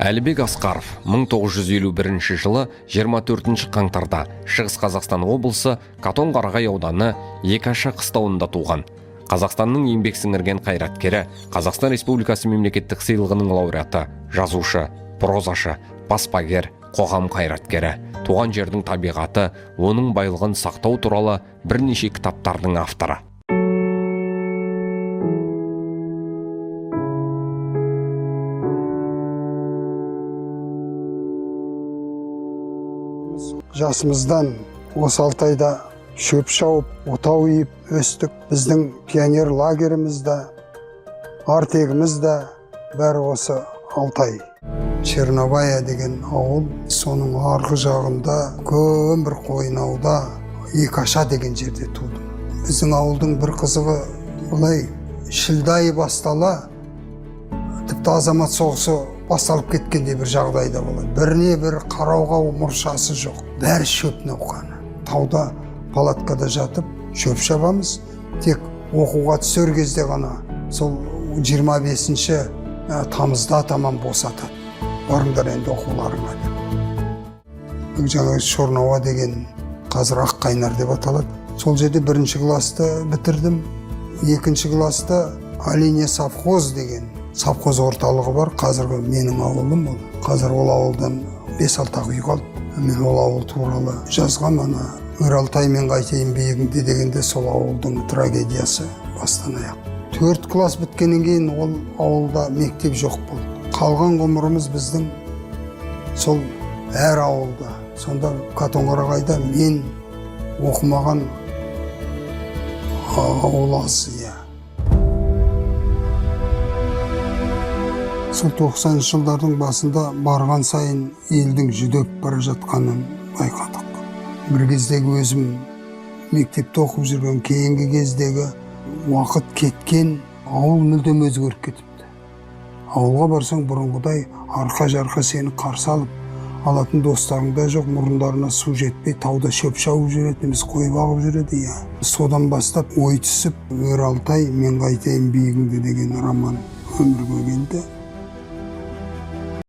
Әлібек Асқаров 1951 жылы 24 қаңтарда Шығыс Қазақстан облысы Қатон-Қарағай ауданы Екаша қыстауында туған. Қазақстанның еңбек сіңірген қайраткері, Қазақстан Республикасы мемлекеттік сыйлығының лауреаты, жазушы, прозашы, баспагер, қоғам қайраткері. Туған жердің табиғаты, оның байлығын сақтау туралы бірнеше кітаптардың авторы. Жасымыздан осы Алтайда шөп шауып, отау үйіп өстік. Біздің пионер лагерімізді, артегімізді бәрі осы Алтай. Черновая деген ауыл, соның арғы жағында үлкен бір қойнауда Екаша деген жерде тудым. Біздің ауылдың бір қызығы бұлай шілдай бастала, тіпті азамат соғысы басталып кеткенде бір жағдайда болады. Біріне бір қарауға мұршасы жоқ. Бәрі шөп науқаны. Тауда палаткада жатып шөп шабамыз. Тек оқуға түсер кезде ғана сол 25-ші тамызда тамам босатады. Барыңдар енді оқуларыңа деп. Жаңағы Шорнауа деген қазір Аққайнар деп аталады. Сол жерде 1-ші класты бітірдім. 2-ші класты Алине совхоз деген совхоз орталығы бар. Қазіргі менің ауылым ол. Қазір ол ауылдан 5-6 үй қалды. Мен ол ауыл туралы жазғам, ана өр Алтаймен қайтайын биігіңде дегенде сол ауылдың трагедиясы бастан аяқ. 4 класс біткеннен кейін ол ауылда мектеп жоқ болды. Қалған ғұмырымыз біздің сол әр ауылда. Сонда Қатон-Қарағайда мен оқымаған ауыл аз. Сол 90 жылдардың басында барған сайын елдің жүдеп бара жатқанын байқадық. Бір кездегі өзім мектепте оқып жүрген, кейінгі кездегі уақыт кеткен, ауыл мүлдем өзгеріп кетіпті. Ауылға барсаң бұрынғыдай арқа-жарқа сені қарсы алып, алатын достарың да жоқ, мұрындарына су жетпей, тауда шөп шауып жүреді, немесе қой бағып жүреді. Содан бастап ой түсіп, өр Алтай, мен қайтайын биігіңде деген роман өмірге келді.